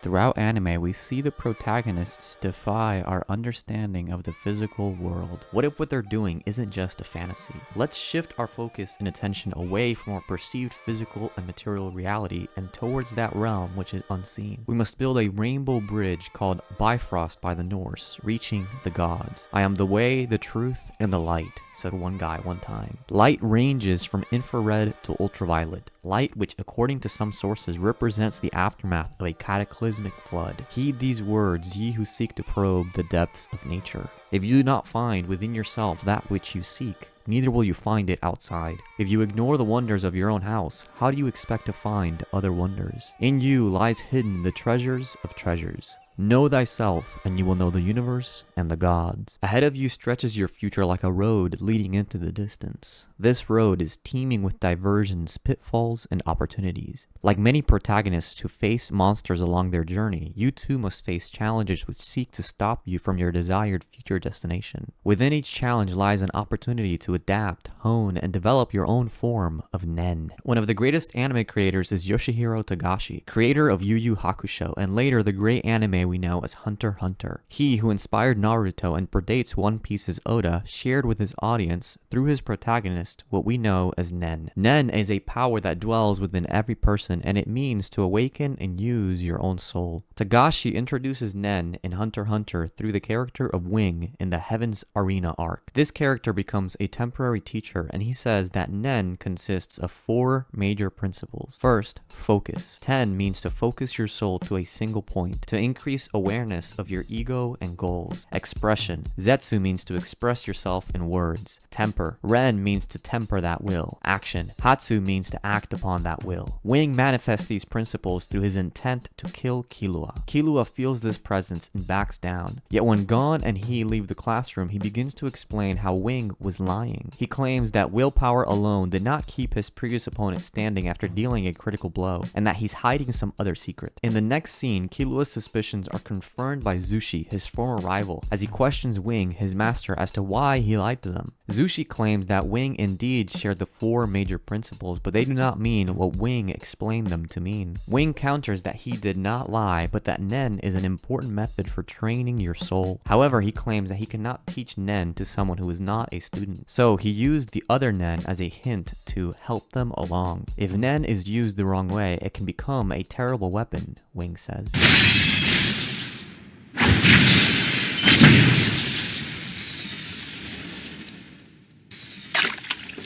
Throughout anime, we see the protagonists defy our understanding of the physical world. What if what they're doing isn't just a fantasy? Let's shift our focus and attention away from our perceived physical and material reality and towards that realm which is unseen. We must build a rainbow bridge called Bifrost by the Norse, reaching the gods. I am the way, the truth, and the light, said one guy one time. Light ranges from infrared to ultraviolet. Light, which according to some sources represents the aftermath of a cataclysmic flood. Heed these words, ye who seek to probe the depths of nature. If you do not find within yourself that which you seek, neither will you find it outside. If you ignore the wonders of your own house, how do you expect to find other wonders? In you lies hidden the treasures of treasures. Know thyself, and you will know the universe and the gods. Ahead of you stretches your future like a road leading into the distance. This road is teeming with diversions, pitfalls, and opportunities. Like many protagonists who face monsters along their journey, you too must face challenges which seek to stop you from your desired future destination. Within each challenge lies an opportunity to adapt, hone, and develop your own form of Nen. One of the greatest anime creators is Yoshihiro Togashi, creator of Yu Yu Hakusho, and later the great anime we know as Hunter x Hunter. He who inspired Naruto and predates One Piece's Oda shared with his audience, through his protagonist, what we know as Nen. Nen is a power that dwells within every person, and it means to awaken and use your own soul. Togashi introduces Nen in Hunter x Hunter through the character of Wing in the Heaven's Arena arc. This character becomes a temporary teacher, and he says that Nen consists of 4 major principles. First, focus. Ten means to focus your soul to a single point, to increase awareness of your ego and goals. Expression. Zetsu means to express yourself in words. Temper. Ren means to temper that will. Action. Hatsu means to act upon that will. Wing manifests these principles through his intent to kill Killua. Killua feels this presence and backs down. Yet when Gon and he leave the classroom, he begins to explain how Wing was lying. He claims that willpower alone did not keep his previous opponent standing after dealing a critical blow, and that he's hiding some other secret. In the next scene, Killua's suspicions are confirmed by Zushi, his former rival, as he questions Wing, his master, as to why he lied to them. Zushi claims that Wing indeed shared the 4 major principles, but they do not mean what Wing explained them to mean. Wing counters that he did not lie, but that Nen is an important method for training your soul. However, he claims that he cannot teach Nen to someone who is not a student. So he used the other Nen as a hint to help them along. If Nen is used the wrong way, it can become a terrible weapon, Wing says.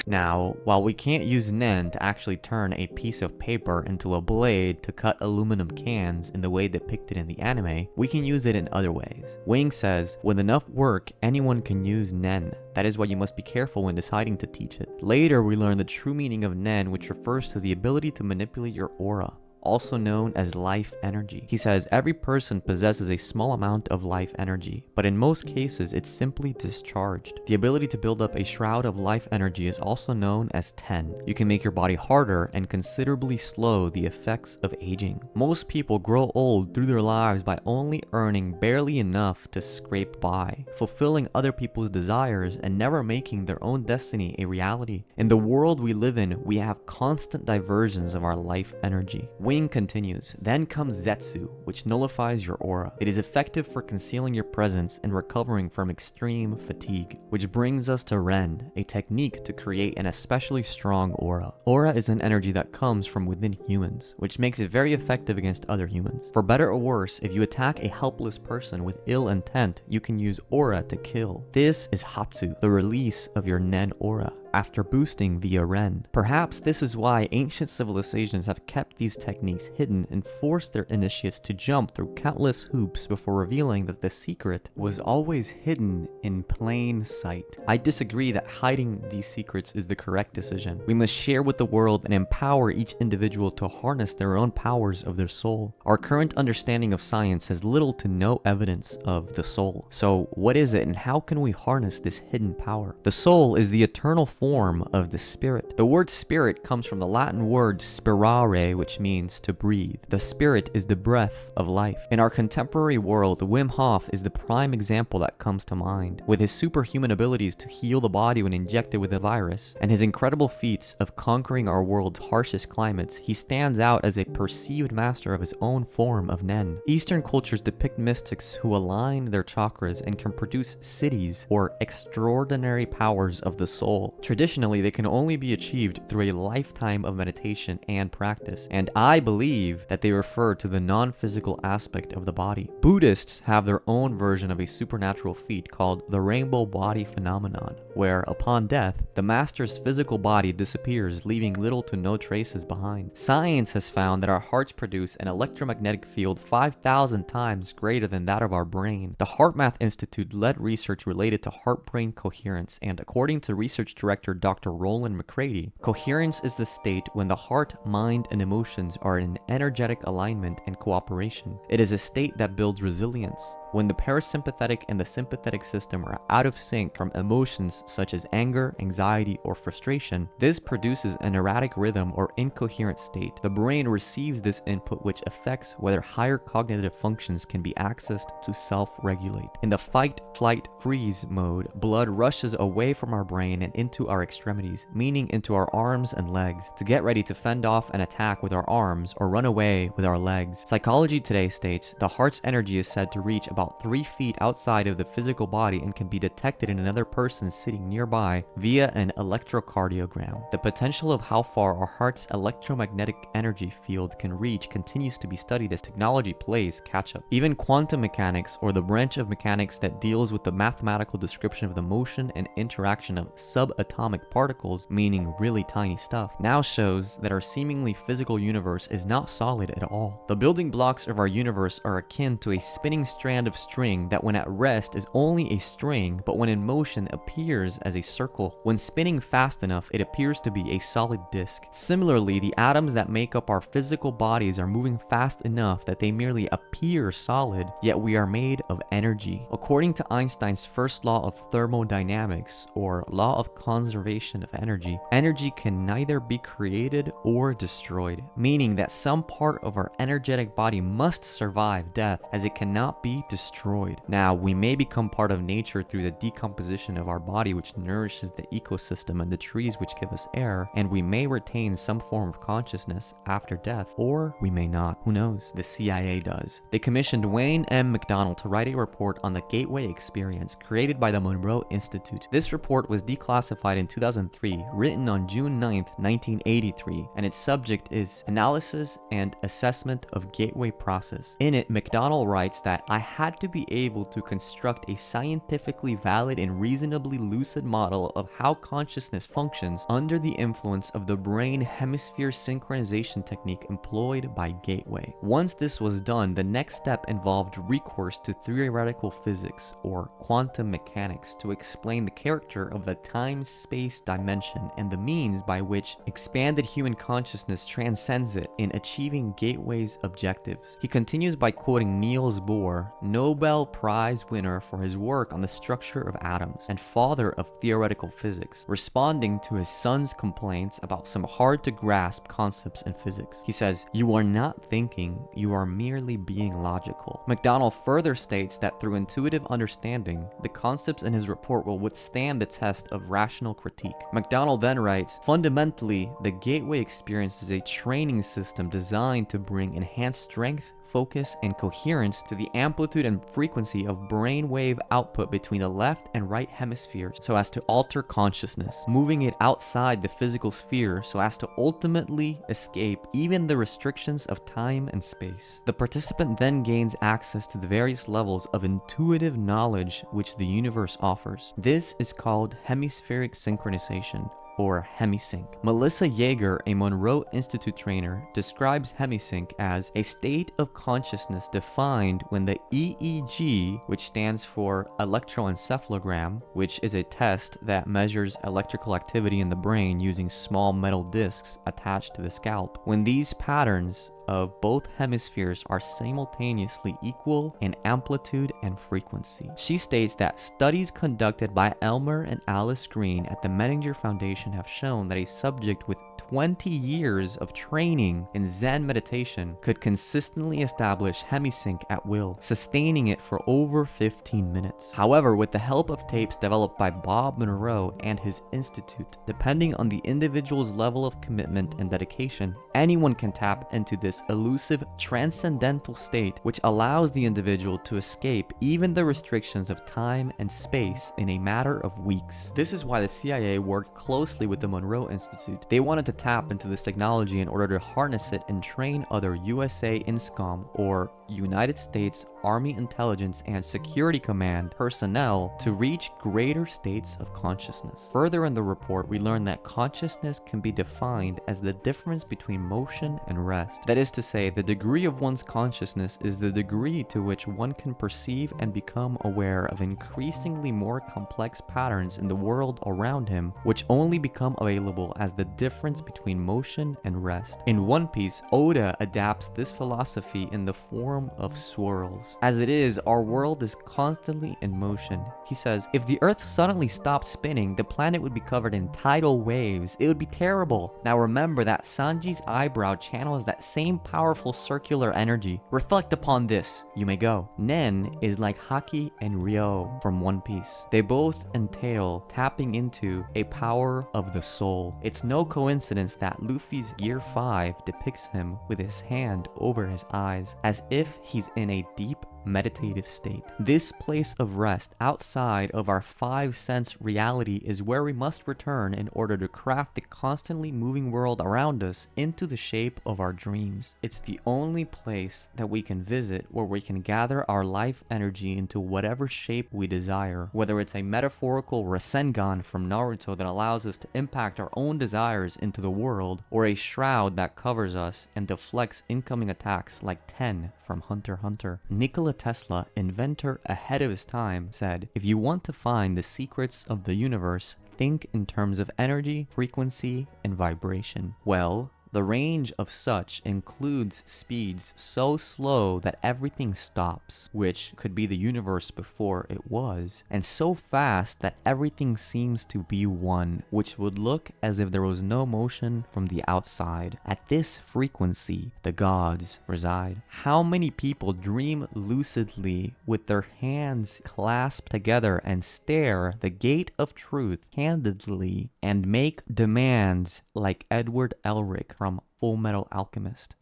Now, while we can't use Nen to actually turn a piece of paper into a blade to cut aluminum cans in the way depicted in the anime, we can use it in other ways. Wing says, with enough work, anyone can use Nen. That is why you must be careful when deciding to teach it. Later, we learn the true meaning of Nen, which refers to the ability to manipulate your aura, also known as life energy. He says every person possesses a small amount of life energy, but in most cases it's simply discharged. The ability to build up a shroud of life energy is also known as Ten. You can make your body harder and considerably slow the effects of aging. Most people grow old through their lives by only earning barely enough to scrape by, fulfilling other people's desires and never making their own destiny a reality. In the world we live in, we have constant diversions of our life energy. Wing continues, then comes Zetsu, which nullifies your aura. It is effective for concealing your presence and recovering from extreme fatigue, which brings us to Ren, a technique to create an especially strong aura. Aura is an energy that comes from within humans, which makes it very effective against other humans. For better or worse, if you attack a helpless person with ill intent, you can use aura to kill. This is Hatsu, the release of your Nen aura, after boosting via Ren. Perhaps this is why ancient civilizations have kept these techniques hidden and forced their initiates to jump through countless hoops before revealing that the secret was always hidden in plain sight. I disagree that hiding these secrets is the correct decision. We must share with the world and empower each individual to harness their own powers of their soul. Our current understanding of science has little to no evidence of the soul. So what is it and how can we harness this hidden power? The soul is the eternal form form of the spirit. The word spirit comes from the Latin word spirare, which means to breathe. The spirit is the breath of life. In our contemporary world, Wim Hof is the prime example that comes to mind. With his superhuman abilities to heal the body when injected with a virus, and his incredible feats of conquering our world's harshest climates, he stands out as a perceived master of his own form of Nen. Eastern cultures depict mystics who align their chakras and can produce siddhis, or extraordinary powers of the soul. Traditionally, they can only be achieved through a lifetime of meditation and practice, and I believe that they refer to the non-physical aspect of the body. Buddhists have their own version of a supernatural feat called the rainbow body phenomenon, where upon death, the master's physical body disappears, leaving little to no traces behind. Science has found that our hearts produce an electromagnetic field 5,000 times greater than that of our brain. The HeartMath Institute led research related to heart-brain coherence, and according to research director Dr. Roland McCready, coherence is the state when the heart, mind, and emotions are in energetic alignment and cooperation. It is a state that builds resilience. When the parasympathetic and the sympathetic system are out of sync from emotions such as anger, anxiety, or frustration, this produces an erratic rhythm or incoherent state. The brain receives this input, which affects whether higher cognitive functions can be accessed to self-regulate. In the fight, flight, freeze mode, blood rushes away from our brain and into our extremities, meaning into our arms and legs, to get ready to fend off an attack with our arms or run away with our legs. Psychology Today states the heart's energy is said to reach about 3 feet outside of the physical body and can be detected in another person sitting nearby via an electrocardiogram. The potential of how far our heart's electromagnetic energy field can reach continues to be studied as technology plays catch up. Even quantum mechanics, or the branch of mechanics that deals with the mathematical description of the motion and interaction of subatomic particles, meaning really tiny stuff, now shows that our seemingly physical universe is not solid at all. The building blocks of our universe are akin to a spinning strand of string that when at rest is only a string, but when in motion appears as a circle. When spinning fast enough, it appears to be a solid disk. Similarly, the atoms that make up our physical bodies are moving fast enough that they merely appear solid, yet we are made of energy. According to Einstein's first law of thermodynamics, or law of conservation of energy, energy can neither be created or destroyed, meaning that some part of our energetic body must survive death, as it cannot be destroyed. Now, we may become part of nature through the decomposition of our body, which nourishes the ecosystem, and the trees which give us air, and we may retain some form of consciousness after death, or we may not. Who knows? The CIA does. They commissioned Wayne M. McDonald to write a report on the Gateway Experience created by the Monroe Institute. This report was declassified in 2003, written on June 9th, 1983, and its subject is Analysis and Assessment of Gateway Process. In it, McDonald writes that I had to be able to construct a scientifically valid and reasonably lucid model of how consciousness functions under the influence of the brain hemisphere synchronization technique employed by Gateway. Once this was done, the next step involved recourse to theoretical physics, or quantum mechanics, to explain the character of the time-space dimension and the means by which expanded human consciousness transcends it in achieving Gateway's objectives. He continues by quoting Niels Bohr, Nobel Prize winner for his work on the structure of atoms and father of theoretical physics, responding to his son's complaints about some hard-to-grasp concepts in physics. He says, "You are not thinking, you are merely being logical." McDonald further states that through intuitive understanding, the concepts in his report will withstand the test of rational critique. McDonald then writes, "Fundamentally, the Gateway Experience is a training system designed to bring enhanced strength, focus, and coherence to the amplitude and frequency of brainwave output between the left and right hemispheres so as to alter consciousness, moving it outside the physical sphere so as to ultimately escape even the restrictions of time and space. The participant then gains access to the various levels of intuitive knowledge which the universe offers. This is called hemispheric synchronization, or hemisync. Melissa Yeager, a Monroe Institute trainer, describes hemisync as a state of consciousness defined when the EEG, which stands for electroencephalogram, which is a test that measures electrical activity in the brain using small metal discs attached to the scalp. When these patterns of both hemispheres are simultaneously equal in amplitude and frequency. She states that studies conducted by Elmer and Alice Green at the Menninger Foundation have shown that a subject with 20 years of training in Zen meditation could consistently establish hemisync at will, sustaining it for over 15 minutes. However, with the help of tapes developed by Bob Monroe and his institute, depending on the individual's level of commitment and dedication, anyone can tap into this elusive transcendental state which allows the individual to escape even the restrictions of time and space in a matter of weeks. This is why the CIA worked closely with the Monroe Institute. They wanted to tap into this technology in order to harness it and train other USA INSCOM or United States Army Intelligence and Security Command personnel to reach greater states of consciousness. Further in the report, we learn that consciousness can be defined as the difference between motion and rest. That is to say, the degree of one's consciousness is the degree to which one can perceive and become aware of increasingly more complex patterns in the world around him, which only become available as the difference between motion and rest. In One Piece, Oda adapts this philosophy in the form of swirls. As it is, our world is constantly in motion. He says, if the Earth suddenly stopped spinning, the planet would be covered in tidal waves. It would be terrible. Now remember that Sanji's eyebrow channels that same powerful circular energy. Reflect upon this. You may go. Nen is like Haki and Ryo from One Piece. They both entail tapping into a power of the soul. It's no coincidence that Luffy's Gear 5 depicts him with his hand over his eyes, as if he's in a deep meditative state. This place of rest outside of our five sense reality is where we must return in order to craft the constantly moving world around us into the shape of our dreams. It's the only place that we can visit where we can gather our life energy into whatever shape we desire, whether it's a metaphorical Rasengan from Naruto that allows us to impact our own desires into the world, or a shroud that covers us and deflects incoming attacks like Ten from Hunter x Hunter. Nikola Tesla, inventor ahead of his time, said, if you want to find the secrets of the universe, think in terms of energy, frequency, and vibration. Well, the range of such includes speeds so slow that everything stops, which could be the universe before it was, and so fast that everything seems to be one, which would look as if there was no motion from the outside. At this frequency, the gods reside. How many people dream lucidly with their hands clasped together and stare the gate of truth candidly and make demands like Edward Elric from Full Metal Alchemist?